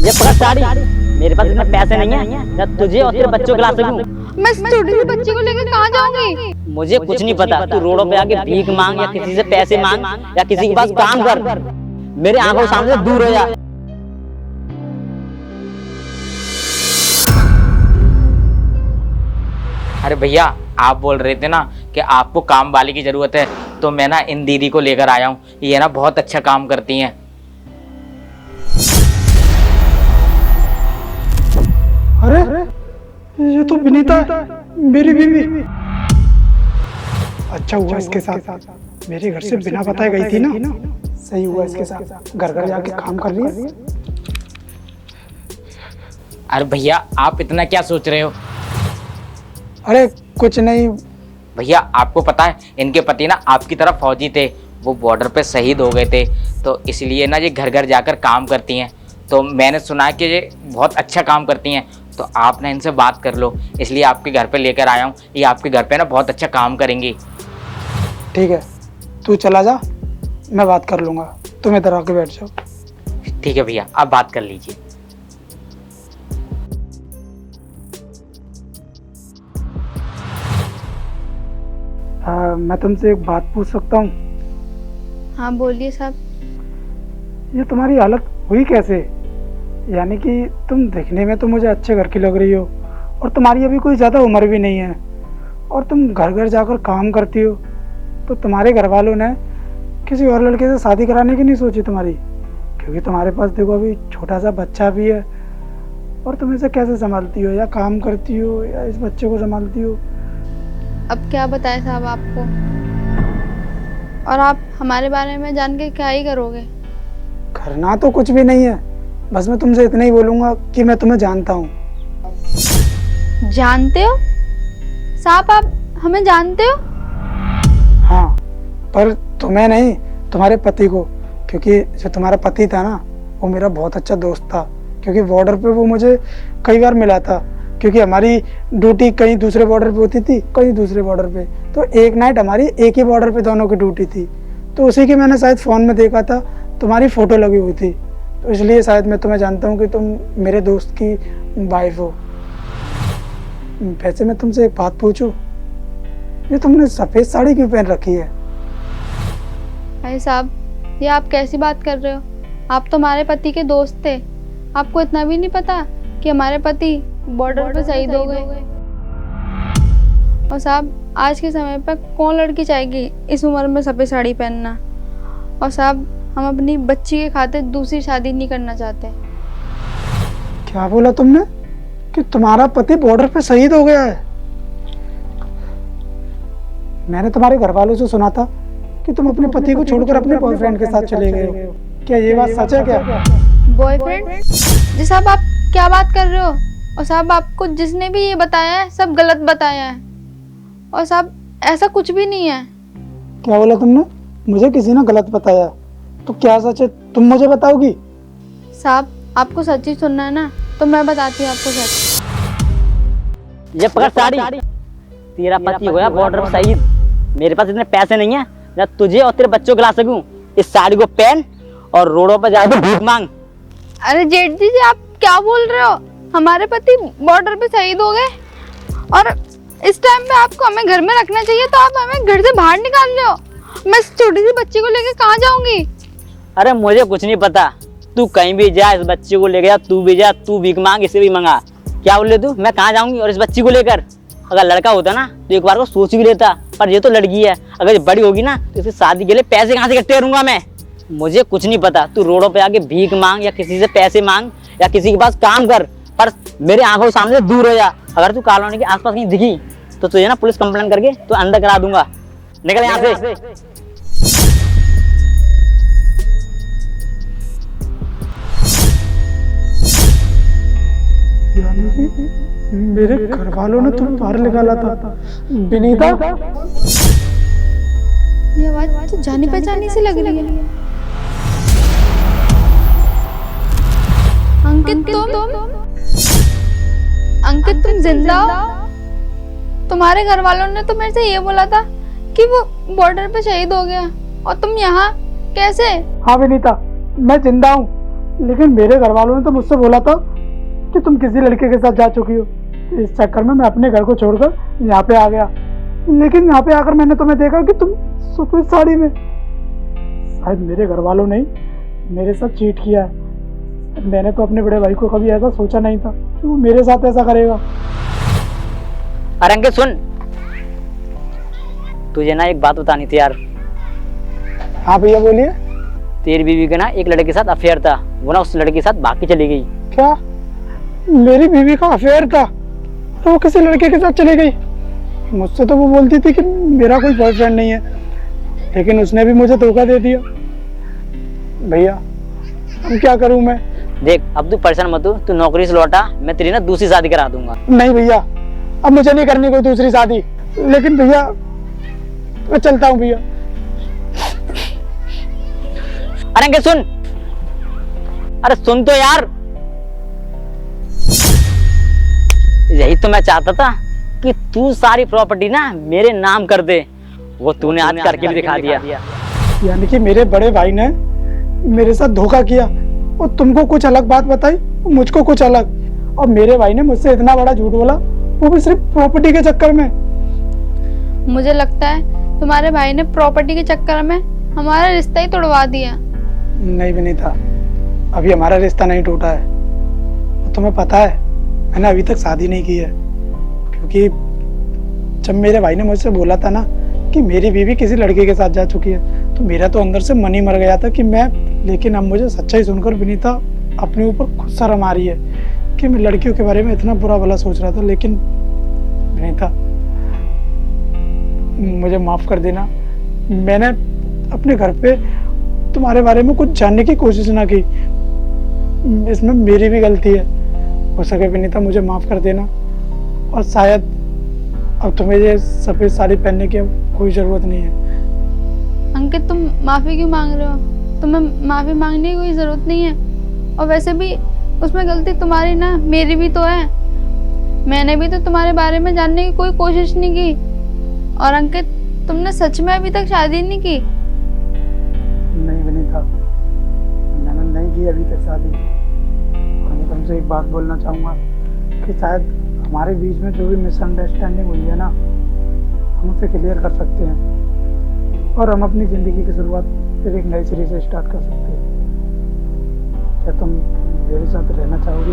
ये पकड़ साड़ी। मेरे पास इतने पैसे नहीं है या तुझे और तेरे बच्चों को ला सकूं। मैं छोटी सी बच्ची को लेकर कहाँ जाऊंगी? मुझे कुछ नहीं पता, तू रोडों पे आके भीख मांग या किसी से पैसे मांग या किसी के पास काम कर, मेरे आंखों सामने से दूर हो जा। अरे भैया, आप बोल रहे थे ना कि आपको काम वाली की जरूरत है, तो मैं ना इन दीदी को लेकर आया हूँ। ये ना बहुत अच्छा काम करती हैं। अरे ये तो विनीता है, मेरी बीवी। अच्छा हुआ इसके साथ मेरे घर से बिना बताए गई थी ना। सही हुआ इसके साथ घर घर जाके काम कर रही है। अरे भैया, आप इतना क्या सोच रहे हो? अरे कुछ नहीं भैया, आपको पता है इनके पति ना आपकी तरफ फौजी थे, वो बॉर्डर पे शहीद हो गए थे, तो इसलिए ना ये घर घर जाकर काम करती हैं। तो मैंने सुना है कि ये बहुत अच्छा काम करती हैं, तो आप ना इनसे बात कर लो, इसलिए आपके घर पे लेकर आया हूँ। ये आपके घर पे ना बहुत अच्छा काम करेंगी। ठीक है, तू चला जा, मैं बात कर लूंगा, तुम इधर आके बैठ जाओ। ठीक है भैया, आप बात कर लीजिए। मैं तुमसे एक बात पूछ सकता हूँ? हाँ बोलिए साहब। ये तुम्हारी हालत हुई कैसे? यानी कि तुम दिखने में तो मुझे अच्छे घर की लग रही हो, और तुम्हारी अभी कोई ज़्यादा उम्र भी नहीं है, और तुम घर घर जाकर काम करती हो, तो तुम्हारे घर वालों ने किसी और लड़के से शादी कराने की नहीं सोची तुम्हारी? क्योंकि तुम्हारे पास देखो अभी छोटा सा बच्चा भी है, और तुम इसे कैसे संभालती हो? या काम करती हो या इस बच्चे को संभालती हो? अब क्या बताएं साहब आपको, और आप हमारे बारे में जान के क्या ही करोगे? करना तो कुछ भी नहीं है, बस मैं तुमसे इतना ही बोलूँगा कि मैं तुम्हें जानता हूँ। जानते हो साहब? आप हमें जानते हो? हाँ, पर तुम्हें नहीं, तुम्हारे पति को। क्योंकि जो तुम्हारा पति था ना, वो मेरा बहुत अच्छा दोस्त था। क्योंकि बॉर्डर पे वो मुझे कई बार मिला था, क्योंकि हमारी ड्यूटी कहीं दूसरे बॉर्डर पे होती थी, कहीं दूसरे बॉर्डर पे। तो एक नाइट हमारी एक ही बॉर्डर पे दोनों की ड्यूटी थी, तो उसी की मैंने शायद फ़ोन में देखा था, तुम्हारी फ़ोटो लगी हुई थी, तो इसलिए शायद मैं तुम्हें जानता हूँ कि तुम मेरे दोस्त की वाइफ हो। वैसे मैं तुमसे एक बात पूछूं, ये तुमने सफ़ेद साड़ी क्यों पहन रखी है? भाई साहब, ये आप कैसी बात कर रहे हो? आप तो हमारे पति के दोस्त थे, आपको इतना भी नहीं पता कि हमारे पति बॉर्डर पे शहीद हो गए? और साहब, आज के समय पर कौन लड़की चाहेगी इस उम्र में सफ़ेद साड़ी पहनना? और साहब, हम अपनी बच्ची के खातिर दूसरी शादी नहीं करना चाहते। क्या बोला तुमने कि तुम्हारा पति बॉर्डर पे शहीद हो गया है? मैंने तुम्हारे घर वालों से सुना था कि तुम अपने पति को छोड़कर अपने बॉयफ्रेंड के साथ चले गए हो। क्या ये बात सच है क्या? बॉयफ्रेंड? जी साहब, आप क्या बात कर रहे हो? और साहब, आपको जिसने भी ये बताया है सब गलत बताया है, और साहब ऐसा कुछ भी नहीं है। क्या बोला तुमने? मुझे किसी ने गलत बताया? तो क्या सच है, तुम मुझे बताओगी? साहब, आपको सच ही सुनना है ना, तो मैं बताती हूँ आपको सच। ये पकड़ साड़ी। तेरा पति हो गया बॉर्डर पर शहीद, मेरे पास इतने पैसे नहीं है या तुझे और तेरे बच्चों को ला सकूं। इस साड़ी को पहन और रोडों पर जाकर भीख मांग। अरे जेठ जी, आप क्या बोल रहे हो? हमारे पति बॉर्डर पे शहीद हो गए, और इस टाइम पे आपको हमें घर में रखना चाहिए, तो आप हमें घर से बाहर निकाल रहे हो। मैं इस छोटी सी बच्ची को लेकर कहाँ जाऊंगी? अरे मुझे कुछ नहीं पता, तू कहीं भी जा, इस बच्चे को लेकर जा, तू भी जा, तू भीख मांग, इसे भी मंगा। क्या बोले तू? मैं कहाँ जाऊंगी और इस बच्ची को लेकर? अगर लड़का होता ना तो एक बार को सोच भी लेता, पर ये तो लड़की है। अगर ये बड़ी होगी ना तो इसे शादी के लिए पैसे कहाँ से इकट्ठे करूंगा मैं? मुझे कुछ नहीं पता, तू रोडों पे आके भीख मांग या किसी से पैसे मांग या किसी के पास काम कर, पर मेरे आंखों के सामने से दूर हो जा। अगर तू कॉलोनी के आसपास कहीं दिखी तो तुझे ना पुलिस कंप्लेंट करके तो अंदर करा दूंगा। निकल यहाँ से। यानी कि मेरे घर वालों ने तुम्हें बाहर निकाला था। विनीता, ये आवाज तो जानी पहचानी सी लग रही है। अंकित, तुम जिंदा हो? तुम्हारे घर वालों ने तो मेरे से ये बोला था कि वो बॉर्डर पे शहीद हो गया, और तुम यहाँ कैसे? हाँ विनीता, मैं जिंदा हूँ, लेकिन मेरे घर वालों ने तो मुझसे बोला था कि तुम किसी लड़के के साथ जा चुकी हो। इस चक्कर में मैं अपने घर को छोड़कर यहाँ पे आ गया। लेकिन यहाँ पे आकर मैंने तुम्हें देखा कि तुम सफेद साड़ी में। शायद मेरे घर वालों ने मेरे साथ चीट किया है। मैंने तो अपने बड़े भाई को कभी ऐसा सोचा नहीं था कि वो मेरे साथ ऐसा करेगा। अरे अंकित सुन, तुझे ना एक बात बतानी थी यार। हाँ भैया बोलिए। तेरी बीवी का ना एक लड़के के साथ अफेयर था, वो ना उस लड़के के साथ भाग के चली गई। क्या मेरी बीवी का अफेयर था? वो किसी लड़के के साथ चली गई? मुझसे तो वो बोलती थी कि मेरा कोई बॉयफ्रेंड नहीं है, लेकिन उसने भी मुझे धोखा दे दिया। भैया अब क्या करूं मैं? देख अब तू परेशान मत हो, तू नौकरी से लौटा, मैं तेरी ना दूसरी शादी करा दूंगा। नहीं भैया, अब मुझे नहीं करनी कोई दूसरी शादी। लेकिन भैया मैं चलता हूँ भैया। अरे अंकित सुन, अरे सुन तो यार, यही तो मैं चाहता था कि तू सारी प्रॉपर्टी ना मेरे नाम कर दे। वो तूने आज करके भी दिखा दिया। यानी कि मेरे बड़े भाई ने मेरे साथ धोखा किया और तुमको कुछ अलग बात बताई, मुझको कुछ अलग। और मेरे भाई ने मुझसे इतना बड़ा झूठ बोला, वो भी सिर्फ प्रॉपर्टी के चक्कर में। मुझे लगता है तुम्हारे भाई ने प्रॉपर्टी के चक्कर में हमारा रिश्ता ही तोड़वा दिया। नहीं विनीता, अभी हमारा रिश्ता नहीं टूटा है। और तुम्हें पता है मैंने अभी तक शादी नहीं की है, क्योंकि जब मेरे भाई ने मुझसे बोला था ना कि मेरी बीवी किसी लड़के के साथ जा चुकी है, तो मेरा तो अंदर से मन ही मर गया था कि मैं। लेकिन अब मुझे सच्चाई सुनकर विनीता अपने ऊपर खुद शर्म आ रही है कि मैं लड़कियों के बारे में इतना बुरा भला सोच रहा था। लेकिन विनीता मुझे माफ कर देना, मैंने अपने घर पे तुम्हारे बारे में कुछ जानने की कोशिश ना की। इसमें मेरी भी गलती है। हो सके विनीता मुझे माफ कर देना, और शायद अब तुम्हें ये सफेद साड़ी पहनने की अब कोई जरूरत नहीं है। अंकित तुम माफी क्यों मांग रहे हो? तुम्हें माफी मांगने की कोई जरूरत नहीं है। और वैसे भी उसमें गलती तुम्हारी ना, मेरी भी तो है। मैंने भी तो तुम्हारे बारे में जानने की कोई कोशिश नहीं की। और अंकित तुमने सच में अभी तक शादी नहीं की? नहीं विनीता, मैंने नहीं की अभी तक शादी। और मैं तुमसे एक बात बोलना चाहूँगा कि शायद हमारे बीच में जो भी मिसअंडरस्टैंडिंग हुई है ना, हम उसे क्लियर कर सकते हैं और हम अपनी ज़िंदगी की शुरुआत फिर एक नई सीरीज से स्टार्ट कर सकते हैं। क्या तुम मेरे साथ रहना चाहोगी?